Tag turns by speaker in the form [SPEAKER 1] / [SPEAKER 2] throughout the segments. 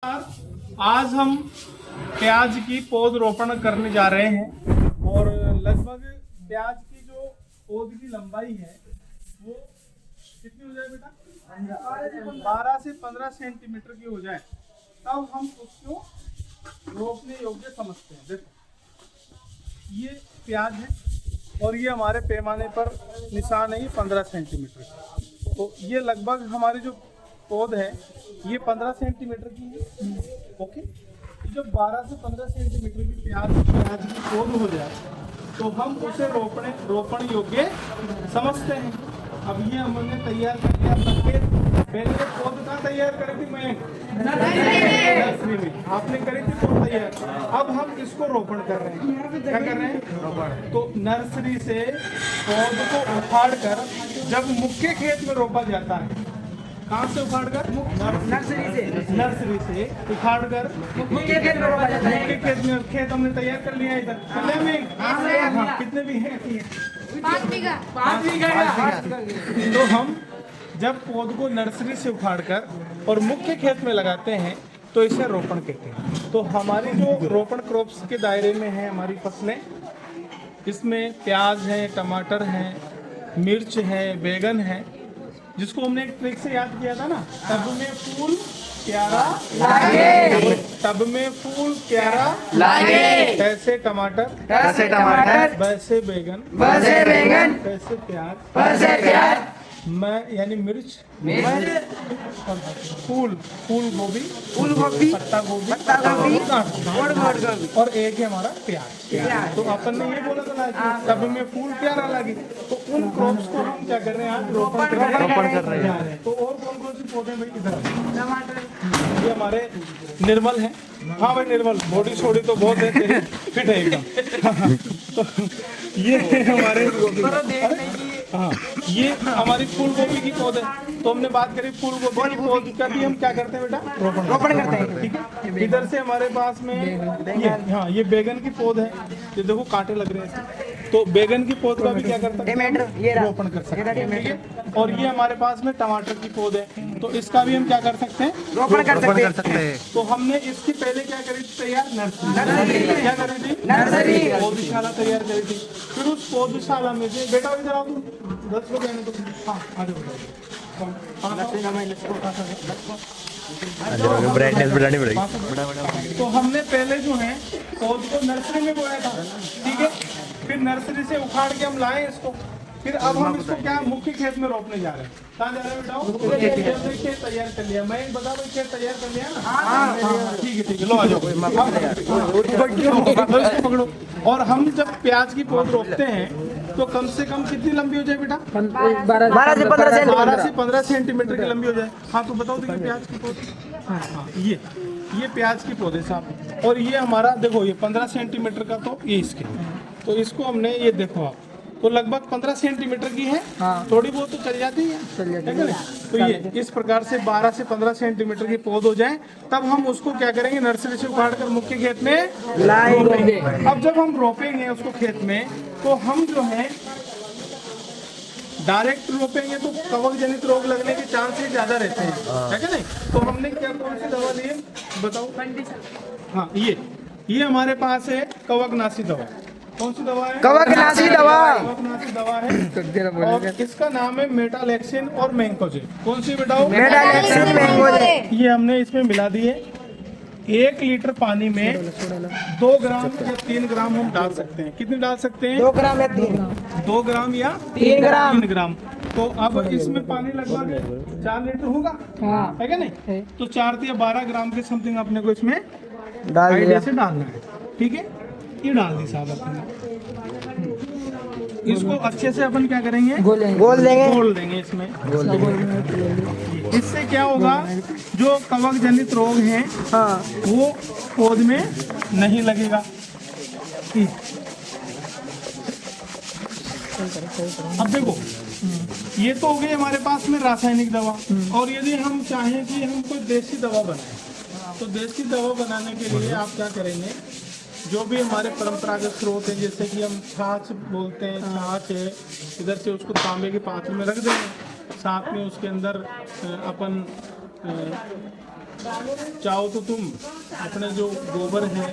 [SPEAKER 1] आज हम प्याज की पौध रोपण करने जा रहे हैं और लगभग प्याज की जो पौध की लंबाई है वो कितनी हो जाए बेटा? 12 से 15 सेंटीमीटर की हो जाए तब हम उसको रोपने योग्य समझते हैं। देखो ये प्याज है और ये हमारे पैमाने पर निशान है, ये 15 सेंटीमीटर का। तो ये लगभग हमारी जो पौध है ये 15 सेंटीमीटर की है। ओके, जब 12 से 15 सेंटीमीटर की प्याज की पौध हो जाए तो हम उसे रोपण योग्य समझते हैं। अब ये हमने तैयार कर लिया संकेत। पहले पौध कहाँ तैयार करी थी? मैं नर्सरी में आपने करी थी पौध तैयार। अब हम इसको रोपण कर रहे हैं। क्या कर रहे हैं? रोपण। तो नर्सरी से पौध को उखाड़ कर जब मुख्य खेत में रोपा जाता है, कहाँ से उखाड़ कर? नर्सरी से उखाड़ कर मुख्य खेत में रोपा जाता है। मुख्य खेत में खेत हमने तैयार कर लिया इधर कितने में? हाँ, कितने भी हैं? 5 बीघा। तो हम जब पौध को नर्सरी से उखाड़ कर और मुख्य खेत में लगाते हैं तो इसे रोपण कहते हैं। तो हमारी जो रोपण क्रॉप्स के दायरे में है हमारी फसलें, इसमें प्याज है, टमाटर है, मिर्च है, बैगन है, जिसको हमने एक ट्रिक से याद किया था ना, टब में फूल प्यारा लागे, टब में फूल प्यारा लागे, कैसे टमाटर वैसे बैगन, कैसे प्याज, मैं यानी मिर्च, फूल गोभी, पत्ता गोभी, और एक है हमारा प्याज। तो अपन ने ये बोला था ना तब में फूल प्यारा लगे, तो उन क्रॉप्स को हम क्या कर रहे हैं? आज रोपण कर रहे हैं। तो और कौन से पौधे भाई? इधर ये हमारे निर्मल है। हाँ भाई निर्मल, बॉडी छोड़ी तो बहुत है तेरी, फिट है एकदम। तो ये हमारे हाँ, ये हमारी फूल गोभी की पौध है। तो हमने बात करी फूल गोभी की पौध का भी हम क्या करते हैं बेटा? रोपण करते हैं। ठीक है, इधर से हमारे पास में ये बैगन की पौध है। ये देखो कांटे लग रहे हैं, तो बैगन की पौध का भी क्या करते हैं? रोपण कर सकते हैं। ठीक है, और ये हमारे पास में टमाटर की पौध है, तो इसका भी हम क्या कर सकते हैं? रोपण कर सकते हैं। तो हमने इसकी पहले क्या करी थी? तैयार नर्सरी। क्या करी थी? नर्सरी पौधशाला तैयार करी थी। फिर उस पौधशाला में से बेटा इधर आओ, 10 लोग आने तो हाँ आ जाओ।
[SPEAKER 2] ब्राइटनेस बढ़ानी पड़ेगी।
[SPEAKER 1] तो हमने पहले जो है पौध को नर्सरी में बोया था। ठीक है, फिर नर्सरी से उखाड़ के हम लाए इसको। फिर अब हम इसको क्या मुख्य खेत में रोपने जा रहे हैं। कहाँ जा रहे हैं बेटा? खेत तैयार कर लिया। मैं बता भाई खेत तैयार कर लिया ना? हाँ, ठीक है, लो आ जाओ, इसको पकड़ो। और हम जब प्याज की पौध रोपते हैं तो कम से कम कितनी लंबी हो जाए बेटा? 12 से 15 सेंटीमीटर की लंबी हो जाए। हाँ, तो बताओ देखिए प्याज की पौध। हाँ, ये प्याज की पौधे साहब, और ये हमारा देखो ये 15 सेंटीमीटर का, तो ये इसके, तो इसको हमने ये देखो आप, तो लगभग 15 सेंटीमीटर की है। हाँ। थोड़ी बहुत तो चल जाती है, तो ये इस प्रकार से 12 से 15 सेंटीमीटर की पौध हो जाए तब हम उसको क्या करेंगे? नर्सरी से उखाड़ कर मुख्य खेत में लाएंगे। अब जब हम रोपेंगे उसको खेत में, तो हम जो है डायरेक्ट रोपेंगे तो कवक जनित रोग लगने के चांसेस ज्यादा रहते हैं, है क्या नहीं? तो हमने क्या कौन सी दवा ली है बताओ? हाँ, ये हमारे पास है कवकनाशी दवा। कौन सी दवा है? कवकनाशी दवा है, और इसका नाम है मेटालेक्सिन और मैंकोजेब। कौन सी बताओ? मेटालेक्सिन मैंकोजेब। ये हमने इसमें मिला दी है। 1 लीटर पानी में 2 ग्राम या 3 ग्राम हम डाल सकते हैं। कितने डाल सकते हैं? 2 ग्राम या 3 ग्राम। तो अब इसमें पानी लगभग 4 लीटर होगा, है क्या नहीं? तो 4 या 12 ग्राम के समथिंग अपने को इसमें डालना है। ठीक है, ये डाल दी साहब अपने। इसको अच्छे से अपन क्या करेंगे? घोल देंगे इसमें। इससे क्या होगा? जो कवक जनित रोग हैं वो पौध में नहीं लगेगा। अब देखो ये तो हो गई हमारे पास में रासायनिक दवा, और यदि हम चाहें कि हम कोई देसी दवा बनाएं तो देसी दवा बनाने के लिए आप क्या करेंगे? जो भी हमारे परंपरागत स्रोत हैं, जैसे कि हम छाछ बोलते हैं, छाछ है, इधर से उसको तांबे के पात्र में रख देंगे, साथ में उसके अंदर अपन चाहो तो तुम अपने जो गोबर है,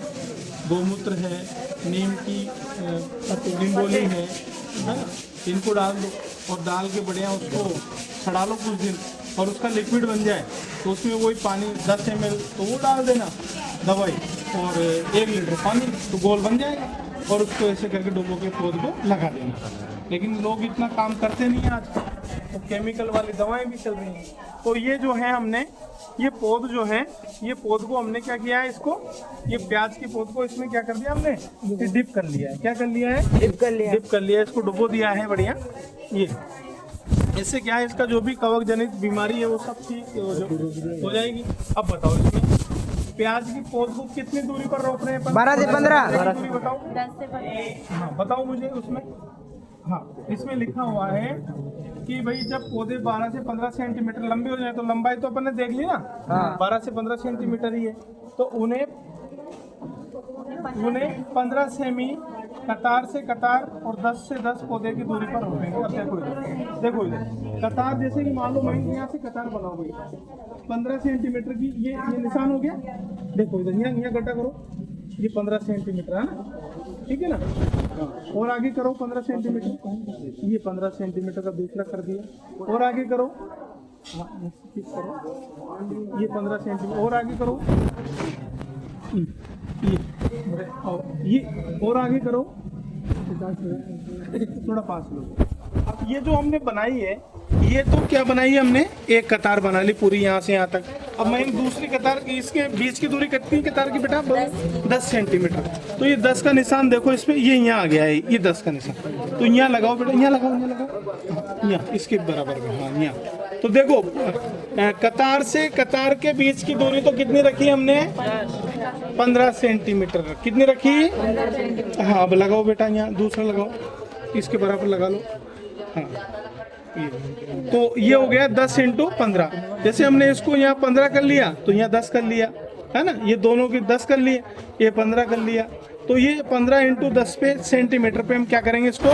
[SPEAKER 1] गोमूत्र है, नीम की निम्बोली है ना, इनको डाल दो और डाल के बढ़िया उसको छड़ा लो कुछ दिन और उसका लिक्विड बन जाए तो उसमें वही पानी 10 ml तो वो डाल देना दवाई और 1 लीटर पानी तो गोल बन जाएगा और उसको ऐसे करके डुबो के पौध को लगा देना। लेकिन लोग इतना काम करते नहीं हैं आजकल, तो केमिकल वाली दवाएं भी चल रही हैं। तो ये जो है हमने ये पौध जो है ये पौध को हमने क्या किया है, इसको ये प्याज के पौध को इसमें क्या कर दिया हमने, ये डिप कर लिया है। क्या कर लिया है? डिप कर लिया है, इसको डुबो दिया है बढ़िया। ये इससे क्या है, इसका जो भी कवक जनित बीमारी है वो सब ठीक हो जाएगी। अब बताओ इसमें प्याज की पौध को कितनी दूरी पर रोप रहे हैं?
[SPEAKER 3] 12 से 15
[SPEAKER 1] दूरी बताओ।
[SPEAKER 4] 10 से 15।
[SPEAKER 1] हाँ बताओ मुझे उसमें। हाँ इसमें लिखा हुआ है कि भाई जब पौधे 12 से 15 सेंटीमीटर लंबे हो जाए तो लंबाई तो अपन ने देख ली ना, 12 से 15 सेंटीमीटर ही है, तो उन्हें 15 सेमी कतार से कतार और 10 से 10 पौधे की दूरी पर रोपेंगे। अब देखो इधर कतार, जैसे कि मान लो मैं यहाँ से कतार बनाओ भाई 15 सेंटीमीटर की, ये निशान हो गया। देखो इधर यहाँ गड्ढा करो, ये 15 सेंटीमीटर है ना, ठीक है ना। और आगे करो 15 सेंटीमीटर, ये 15 सेंटीमीटर का दूसरा कर दिया। और आगे करो, ये 15 सेंटीमीटर और आगे करो, ये और आगे करो, थोड़ा पास लो। अब ये जो हमने बनाई है, ये तो क्या बनाई है हमने, एक कतार बना ली पूरी यहाँ से यहाँ तक। अब मैं दूसरी कतार की, इसके बीच की दूरी कितनी कतार की बेटा? 10 सेंटीमीटर। तो ये 10 का निशान देखो इसमें, ये यहाँ आ गया है, ये 10 का निशान। तो यहाँ लगाओ बेटा, यहाँ लगाओ, यहाँ इसके बराबर में, हाँ यहाँ। तो देखो कतार से कतार के बीच की दूरी तो कितनी रखी हमने? 15 सेंटीमीटर। कितनी रखी? हाँ अब लगाओ बेटा, यहाँ दूसरा लगाओ, इसके बराबर लगा लो। हाँ तो ये हो गया 10 × 15। जैसे हमने इसको यहाँ 15 कर लिया तो यहाँ 10 कर लिया, है ना। ये दोनों की 10 कर लिए, ये 15 कर लिया। तो ये 15 × 10 पे सेंटीमीटर पे हम क्या करेंगे, इसको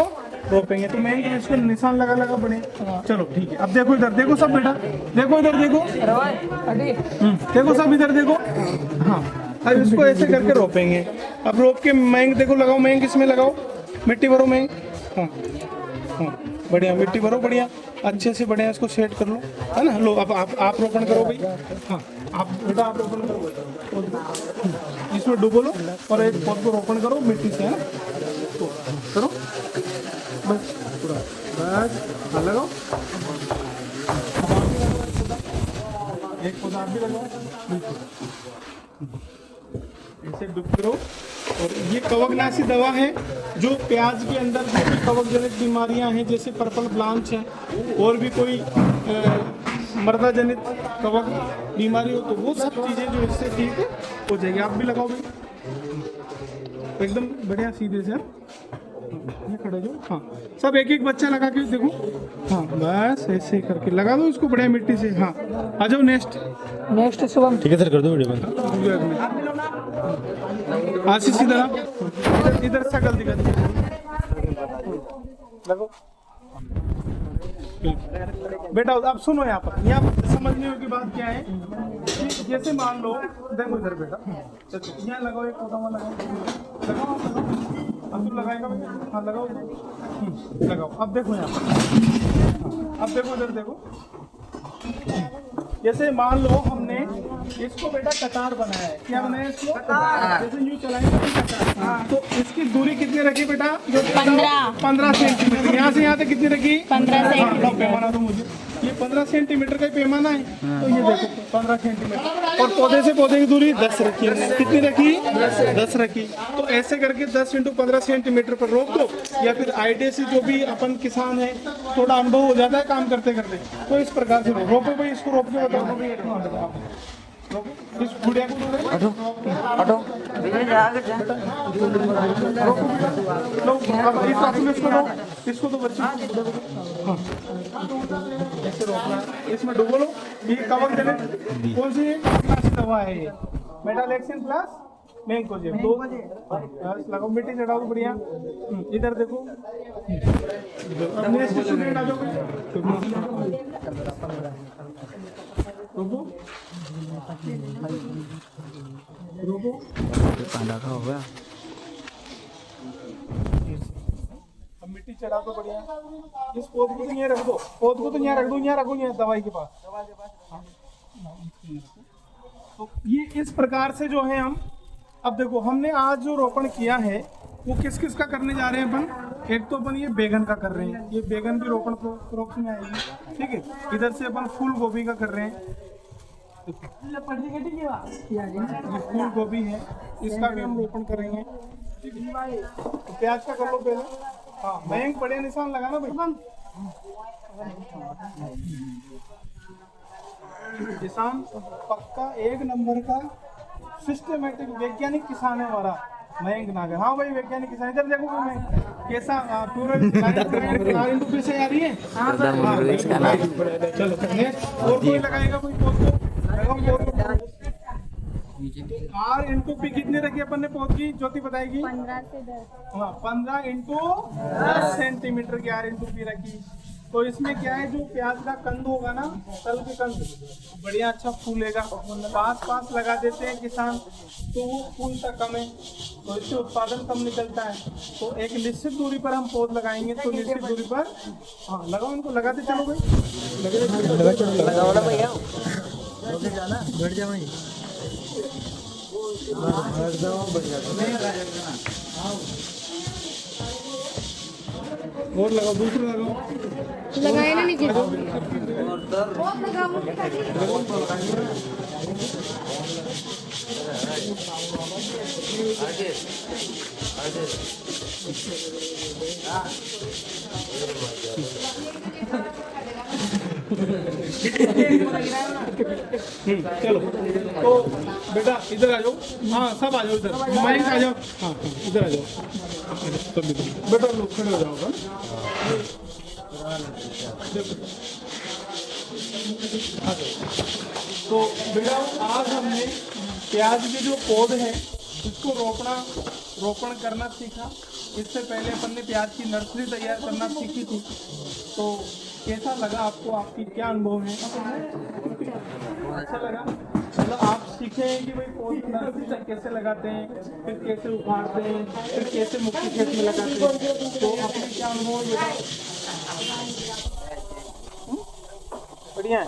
[SPEAKER 1] रोपेंगे। तो मैं इसको निशान लगा बने। चलो ठीक है। अब देखो इधर, देखो सब बेटा, देखो इधर, देखो देखो सब इधर देखो। हाँ अब इसको ऐसे करके रोपेंगे। अब रोप के मैंग देखो लगाओ, मैंग किसमें लगाओ, मिट्टी भरो मैंग। हाँ हाँ बढ़िया मिट्टी भरो, बढ़िया अच्छे से बढ़िया इसको सेट कर लो, है ना। लो अब आप रोपण करो भाई। हाँ आप बेटा आप रोपण करो, इसमें डुबो लो और एक पौध को रोपण करो मिट्टी से, है ना। तो करो बस पूरा, बस हाँ लगाओ, एक पौधा आप भी लगाओ, ऐसे डुब करो। और ये कवकनाशी दवा है जो प्याज के अंदर जो भी कवक जनित बीमारियां हैं, जैसे पर्पल ब्लांच है और भी कोई मर्दा जनित कवक बीमारी हो, तो वो सब चीज़ें जो इससे ठीक हो जाएगी। आप भी लगाओ भाई, एकदम बढ़िया सीधे से। ये खड़े जो, हाँ सब एक एक बच्चा लगा के देखो। हाँ बस ऐसे करके लगा दो इसको बढ़िया मिट्टी से। हाँ आ जाओ नेक्स्ट शुभम।
[SPEAKER 2] ठीक है सर, कर दो वीडियो बंद।
[SPEAKER 1] आशीष इधर शकल दिखा लगो बेटा। अब सुनो, यहाँ पर समझने की बात क्या है कि जैसे मान लो, देखो इधर बेटा, यहाँ लगाओ एक पौधा लगाओ, अब तुम लगाएगा भाई। हाँ लगाओ लगाओ। अब देखो यहाँ पर, अब देखो इधर देखो, जैसे मान लो हमने इसको बेटा कतार बनाया है। क्या बनाया इसको? जैसे यूँ चलाएंगे कतार, तो इसकी दूरी कितनी रखी बेटा? जो 15 सेंटीमीटर। यहाँ से यहाँ तक कितनी रखी? 15 सेंटीमीटर। पैमाना तो मुझे ये 15 सेंटीमीटर का पैमाना है। तो ये देखो 15 सेंटीमीटर, और पौधे से पौधे की दूरी 10 रखी है। कितनी रखी? 10 रखी। तो ऐसे करके 10 × 15 सेंटीमीटर पर रोक दो, या फिर आइडिया से जो भी अपन किसान है थोड़ा अनुभव हो जाता है काम करते करते, तो इस प्रकार से रोको भाई। इसको रोक के बताओ इस गुड़िया को इसको तो बच्चे ऐसे रोकना, इसमें डुबो लो। ये कवक जनित कौन सी दवा है? ये मेटालेक्सिन प्लस मैंकोजेब 2 लगाओ, मिट्टी चढ़ाओ बढ़िया। इधर देखो, नेक्स्ट स्टूडेंट आ जाओ। रुको रोको।
[SPEAKER 3] हो गया।
[SPEAKER 1] अब मिट्टी चढ़ा दो बढ़िया। इस पौध को तो यहाँ रख दो, पौध को तो यहाँ रख दो, यहाँ रखो, यहाँ दवाई के पास। हाँ। तो ये इस प्रकार से जो है हम, अब देखो हमने आज जो रोपण किया है वो किस किस का करने जा रहे हैं अपन। एक तो अपन ये बैगन का कर रहे हैं, ये बैगन की रोपण प्रोक्स में आएगी, ठीक है। इधर से अपन फूल गोभी का कर रहे हैं, ये फूल गोभी है, इसका भी हम रोपण करेंगे, ठीक है। तो प्याज का कर लो पहले। हाँ, बैंक बड़े निशान लगाना भाई। किसान पक्का एक नंबर का सिस्टमेटिक वैज्ञानिक किसान है हमारा मयंक नागर। हाँ भाई, वैज्ञानिक किसान। इधर देखो मैं कैसा पूरा लाइन से आ रही है। चलो और कोई लगाएगा कोई पौध को? R इंटू पी कितनी रखी अपन ने पौध की? ज्योति बताएगी।
[SPEAKER 4] 15 से 10।
[SPEAKER 1] हाँ, 15 इंटू 10 सेंटीमीटर की R इंटू पी रखी। तो इसमें क्या है, जो प्याज का कंद होगा ना, तल के कंद, बढ़िया अच्छा फूलेगा। पास लगा देते हैं किसान तो वो फूलता कम है, तो इससे उत्पादन कम निकलता है। तो एक निश्चित दूरी पर हम पौध लगाएंगे, तो निश्चित दूरी पर हाँ लगाओ, इनको लगाते चलो भाई,
[SPEAKER 3] लगाओ ना भैया, बैठ जाओ भाई।
[SPEAKER 1] और लगाओ, दूसरा लगाओ,
[SPEAKER 4] लगाए ना नीचे।
[SPEAKER 1] चलो तो बेटा इधर आ जाओ। हाँ सब आ जाओ, इधर मयंक आ जाओ। हाँ इधर आ जाओ, सब इधर। बेटा लोग खड़े हो जाओ। तो बेटा आज हमने प्याज के जो पौध है इसको रोपण करना सीखा। इससे पहले अपन ने प्याज की नर्सरी तैयार करना सीखी थी। तो कैसा लगा आपको, आपकी क्या अनुभव है? अच्छा लगा? मतलब आप सीखे हैं कि भाई पौध नर्सरी तक कैसे लगाते हैं, फिर कैसे उखाड़ते हैं, फिर कैसे मुख्य खेत में लगाते हैं। तो आपने क्या अनुभव है? बढ़िया है।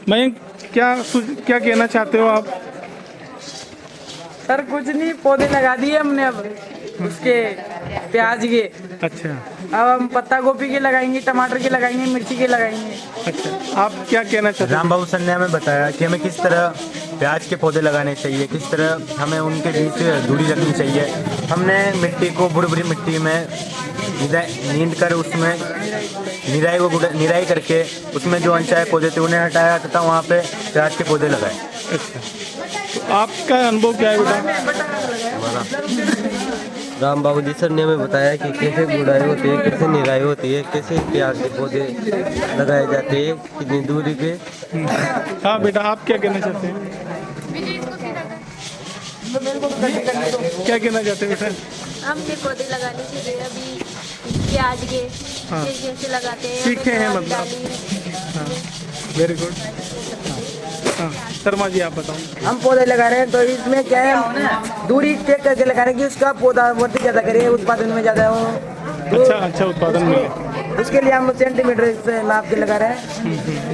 [SPEAKER 1] मयंक क्या कहना चाहते हो आप?
[SPEAKER 5] सर कुछ नहीं, पौधे लगा दिए हमने अब उसके प्याज के।
[SPEAKER 1] अच्छा,
[SPEAKER 5] अब हम पत्ता गोभी के लगाएंगे, टमाटर के लगाएंगे, मिर्ची के लगाएंगे।
[SPEAKER 1] अच्छा, आप क्या कहना चाहते हैं?
[SPEAKER 6] राम बाबू सर ने हमें बताया कि हमें किस तरह प्याज के पौधे लगाने चाहिए, किस तरह हमें उनके बीच दूरी रखनी चाहिए। हमने मिट्टी को बुरी मिट्टी में नींद कर उसमें निराई करके उसमें जो अनचाहे पौधे थे उन्हें हटाया तथा वहाँ पे प्याज के पौधे लगाए।
[SPEAKER 1] अच्छा, तो आपका अनुभव क्या है बेटा?
[SPEAKER 3] राम बाबू जी सर ने हमें बताया कि कैसे गुड़ाई होती है, कैसे निराई होती है, कैसे प्याज के पौधे लगाए जाते हैं, कितनी दूरी पे।
[SPEAKER 1] हाँ बेटा, आप क्या कहना चाहते हैं? क्या कहना चाहते हैं बेटा?
[SPEAKER 4] हमने पौधे लगाने के लिए अभी प्याज के
[SPEAKER 1] हाँ।
[SPEAKER 4] कैसे लगाते हैं
[SPEAKER 1] सीखे हैं मतलब। हाँ, वेरी गुड। हाँ, शर्मा जी आप बताओ।
[SPEAKER 5] हम पौधे लगा रहे हैं तो इसमें क्या है, दूरी तय करके लगा रहे हैं कि उसका पौधा वृद्धि ज्यादा करे, उत्पादन में ज्यादा हो।
[SPEAKER 1] अच्छा उत्पादन मिले,
[SPEAKER 5] उसके लिए हम सेंटीमीटर से नाप के लगा रहे हैं।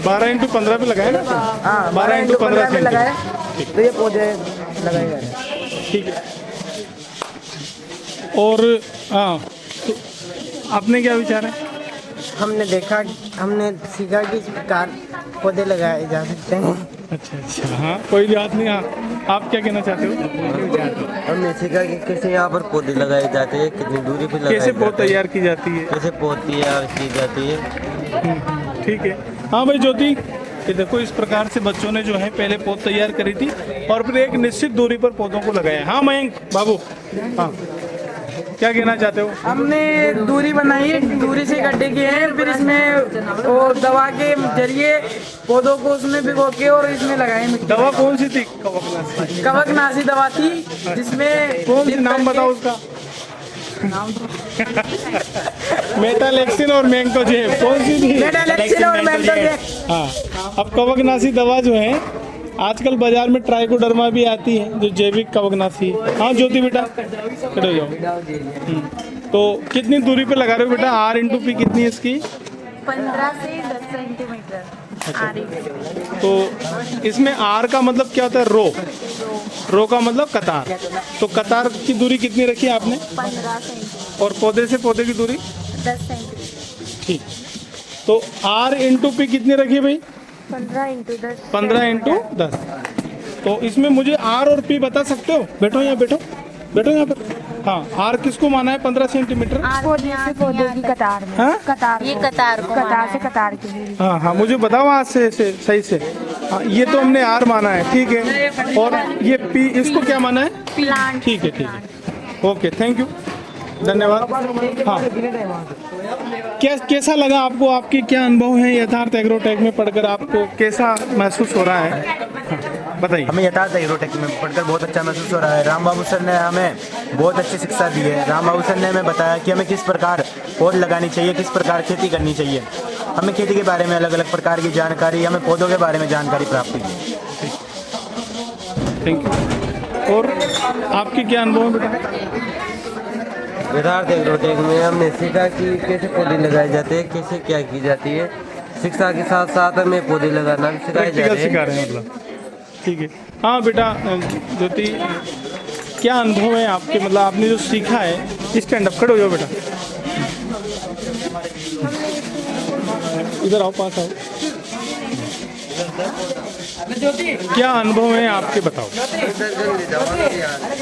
[SPEAKER 1] 12 इंटू 15 पे लगाए ना?
[SPEAKER 5] हाँ,
[SPEAKER 1] 12 इंटू 15
[SPEAKER 5] में लगाए तो ये पौधे लगाए जा रहे हैं।
[SPEAKER 1] ठीक है। और हाँ, तो आपने क्या विचार है?
[SPEAKER 5] हमने सीखा कि इस प्रकार पौधे लगाए जा सकते हैं।
[SPEAKER 1] अच्छा, हाँ कोई बात नहीं। हाँ, आप क्या कहना चाहते हो?
[SPEAKER 3] हमने सीखा कि कैसे यहाँ पर पौधे लगाए जाते हैं, कितनी दूरी पे लगाए
[SPEAKER 1] कैसे पौध
[SPEAKER 3] जाते हैं,
[SPEAKER 1] तैयार की जाती है।
[SPEAKER 3] कैसे पौध तैयार की जाती है।
[SPEAKER 1] ठीक है। हाँ भाई ज्योति, ये देखो इस प्रकार से बच्चों ने जो है पहले पौध तैयार करी थी और फिर एक निश्चित दूरी पर पौधों को लगाया। हाँ मयंक बाबू, हाँ क्या कहना चाहते हो?
[SPEAKER 5] हमने दूरी बनाई है, दूरी से गड्ढे किए हैं, फिर इसमें वो दवा के जरिए पौधों को उसमें भिगो के और इसमें लगाए मिट्टी।
[SPEAKER 1] दवा कौन सी थी? कवकनाशी।
[SPEAKER 5] कवकनाशी दवा थी जिसमें
[SPEAKER 1] कौन सी, नाम बताओ उसका? मेटालेक्सिन और मैंकोजेब कौन सी थी?
[SPEAKER 5] मेटालेक्सिन और मेंटोजेब।
[SPEAKER 1] हाँ, अब कवकनाशी दवा जो है आजकल बाजार में ट्राइकोडर्मा भी आती है जो जैविक कवकनाशी है। हाँ ज्योति बेटा खड़े हो जाओ। तो कितनी दूरी पे लगा रहे हो बेटा? R/P कितनी है इसकी?
[SPEAKER 4] 15 से 10 सेंटीमीटर आ रही है।
[SPEAKER 1] तो इसमें R का मतलब क्या होता है? रो का मतलब कतार। तो कतार की दूरी कितनी रखी है आपने?
[SPEAKER 4] 15 सेंटीमीटर
[SPEAKER 1] और पौधे से पौधे की दूरी?
[SPEAKER 4] 10 सेंटीमीटर।
[SPEAKER 1] ठीक। तो R/P कितनी रखी है भाई?
[SPEAKER 4] 15 × 10।
[SPEAKER 1] 15 × 10। तो इसमें मुझे R और P बता सकते हो? बैठो यहाँ, बैठो यहाँ पर। हाँ, R किसको माना है 15 सेंटीमीटर?
[SPEAKER 4] पौधे से पौधे की कतार में।
[SPEAKER 1] हाँ?
[SPEAKER 4] कतार, ये कतार को कतार से कतार की दूरी।
[SPEAKER 1] हाँ हाँ, मुझे बताओ आज से सही से। हाँ, ये तो हमने R माना है, ठीक है। और ये P इसको क्या माना है?
[SPEAKER 4] प्लांट।
[SPEAKER 1] ठीक है। ओके, थैंक यू, धन्यवाद। हाँ, कैसा लगा आपको? आपके क्या अनुभव है यथार्थ एग्रोटेक में पढ़कर? आपको कैसा महसूस हो रहा है? हाँ, बताइए।
[SPEAKER 6] हमें यथार्थ एग्रोटेक में पढ़कर बहुत अच्छा महसूस हो रहा है। राम बाबू सर ने हमें बहुत अच्छी शिक्षा दी है। राम बाबू सर ने हमें बताया कि हमें किस प्रकार पौध लगानी चाहिए, किस प्रकार खेती करनी चाहिए। हमें खेती के बारे में अलग अलग प्रकार की जानकारी, हमें पौधों के बारे में जानकारी प्राप्त हुई।
[SPEAKER 1] Thank you. और आपके क्या अनुभव है बेटा?
[SPEAKER 3] यथार्थ एग्रोटेक में हमने सीखा कि कैसे पौधे लगाए जाते हैं, कैसे क्या की जाती है। शिक्षा के साथ साथ हमें पौधे लगाना भी सिखाए जा रहे हैं।
[SPEAKER 1] मतलब ठीक है। हाँ बेटा ज्योति, क्या अनुभव है आपके? मतलब आपने जो सीखा है, स्टैंड अप खड़े हो जाओ बेटा, इधर आओ, पास आओ। क्या अनुभव है आपके, बताओ।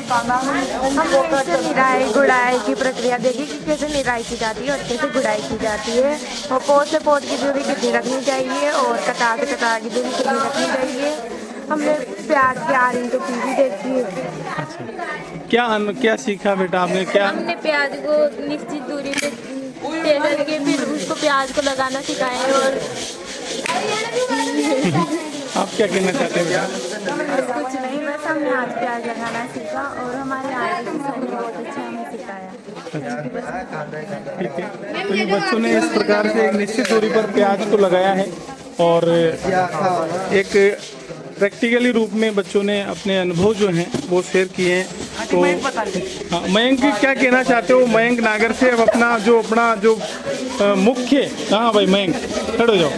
[SPEAKER 4] हमने निराई गुड़ाई की प्रक्रिया देखी कि कैसे निराई की जाती है और कैसे गुड़ाई की जाती है, और पौध से पौध की दूरी कितनी रखनी चाहिए और कतार से कतार की दूरी कितनी रखनी चाहिए। हमने प्याज के R/P भी देखी है।
[SPEAKER 1] क्या सीखा बेटा आपने? क्या
[SPEAKER 4] हमने प्याज को निश्चित दूरी पे तय करके फिर उसको प्याज को लगाना सिखाया। और
[SPEAKER 1] आप क्या कहना चाहते हैं बेटा?
[SPEAKER 4] कुछ नहीं, बस हमने आज प्याज लगाना सीखा और हमारे आगे की सर ने बहुत अच्छा हमें सिखाया।
[SPEAKER 1] ठीक है। तो ये बच्चों ने इस प्रकार से एक निश्चित दूरी पर प्याज को लगाया है और एक प्रैक्टिकली रूप में बच्चों ने अपने अनुभव जो हैं वो शेयर किए हैं। तो हाँ, मयंक क्या कहना चाहते हो? मयंक नागर से अब अपना जो मुख्य, हाँ भाई मयंक खड़े हो जाओ।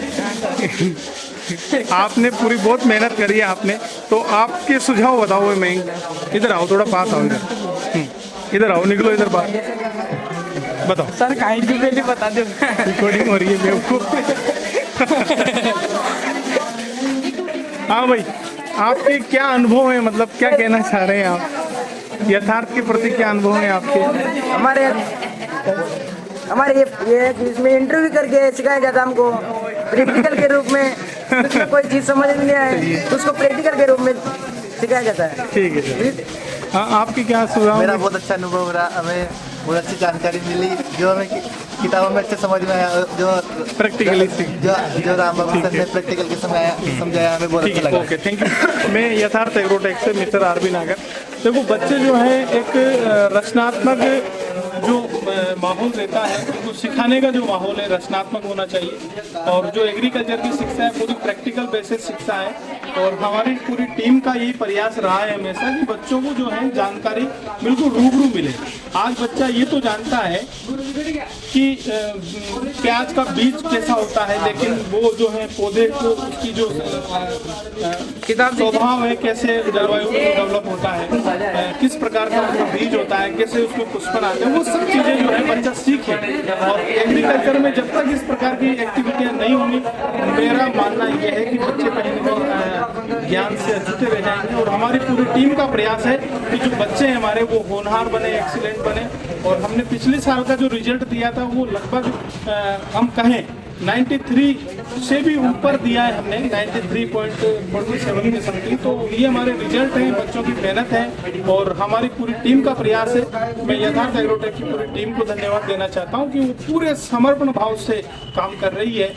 [SPEAKER 1] आपने पूरी बहुत मेहनत करी है आपने, तो आपके सुझाव बताओ मयंक। इधर आओ, थोड़ा पास आओ, इधर आओ, निकलो इधर बाहर, बताओ।
[SPEAKER 5] सर काहे की पहले बता दो,
[SPEAKER 1] रिकॉर्डिंग हो रही है बेवकूफ। हाँ भाई, आपके क्या अनुभव है? मतलब क्या कहना चाह रहे हैं आप? यथार्थ के प्रति क्या अनुभव है आपके?
[SPEAKER 5] हमारे ये इसमें इंटरव्यू करके सिखाया जाता हमको प्रैक्टिकल के रूप में। उसमें कोई चीज़ समझ नहीं आए तो उसको प्रैक्टिकल के रूप में सिखाया जाता है।
[SPEAKER 1] ठीक है सर। हाँ, आपकी क्या सुझाव?
[SPEAKER 7] मेरा बहुत अच्छा अनुभव रहा, हमें बहुत अच्छी जानकारी मिली जो हमें किताबों में अच्छे समझ में आया, जो
[SPEAKER 1] प्रैक्टिकली
[SPEAKER 7] जो राम बाबू सर ने प्रैक्टिकल के समझाया, हमें बहुत अच्छा लगा।
[SPEAKER 1] Okay, thank you. मैं यथार्थ एग्रोटेक से मिस्टर R.B. नागर। देखो, बच्चे जो हैं एक रचनात्मक जो माहौल रहता है, उनको सिखाने का जो माहौल है रचनात्मक होना चाहिए। और जो एग्रीकल्चर की शिक्षा है पूरी प्रैक्टिकल बेसिस शिक्षा है। और हमारी पूरी टीम का यही प्रयास रहा है हमेशा कि बच्चों को जो है जानकारी बिल्कुल रूबरू मिले। आज बच्चा ये तो जानता है कि प्याज का बीज कैसा होता है, लेकिन वो जो है पौधे को उसकी जो स्वभाव है, कैसे जलवायु में डेवलप होता है, किस प्रकार का उसका बीज होता है, कैसे उसमें पुष्पन आते हैं, वो सब चीज़ें जो है बच्चा सीखे। और एग्रीकल्चर में जब तक इस प्रकार की एक्टिविटियाँ नहीं होंगी, मेरा मानना यह है कि बच्चे कहीं न कहीं ज्ञान से अछूते रह जाएंगे। और हमारी पूरी टीम का प्रयास है कि जो बच्चे हैं हमारे वो होनहार बने, एक्सीलेंट बने। और हमने पिछले साल का जो रिजल्ट दिया था वो लगभग हम कहें 93 से भी ऊपर दिया है हमने, 93.47 के समथिंग। तो ये हमारे रिजल्ट हैं, बच्चों की मेहनत है और हमारी पूरी टीम का प्रयास है। मैं यथार्थ एग्रोटेक की पूरी टीम को धन्यवाद देना चाहता हूँ कि वो पूरे समर्पण भाव से काम कर रही है,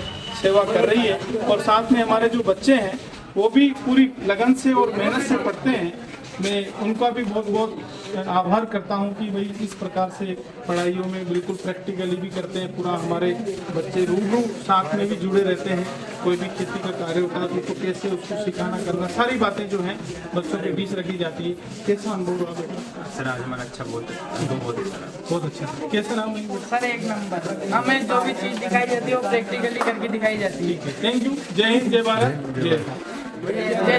[SPEAKER 1] सेवा कर रही है। और साथ में हमारे जो बच्चे हैं वो भी पूरी लगन से और मेहनत से पढ़ते हैं। मैं उनका भी बहुत बहुत आभार करता हूँ कि भाई इस प्रकार से पढ़ाइयों में बिल्कुल प्रैक्टिकली भी करते हैं। पूरा हमारे बच्चे रूबरू साथ में भी जुड़े रहते हैं। कोई भी खेती का कार्य होता है तो उसको कैसे उसको सिखाना करना, सारी बातें जो हैं बच्चों के बीच रखी जाती है। कैसा अनुभव रहा बेटा?
[SPEAKER 6] सर आज हमारा अच्छा बहुत अच्छा।
[SPEAKER 1] बहुत अच्छा। कैसा नाम है बेटा?
[SPEAKER 8] सर एक नंबर, हमें जो भी चीज़ दिखाई जाती है वो प्रैक्टिकली करके दिखाई जाती है।
[SPEAKER 1] Thank you. जय हिंद, जय भारत, जय भारत।
[SPEAKER 8] जय जय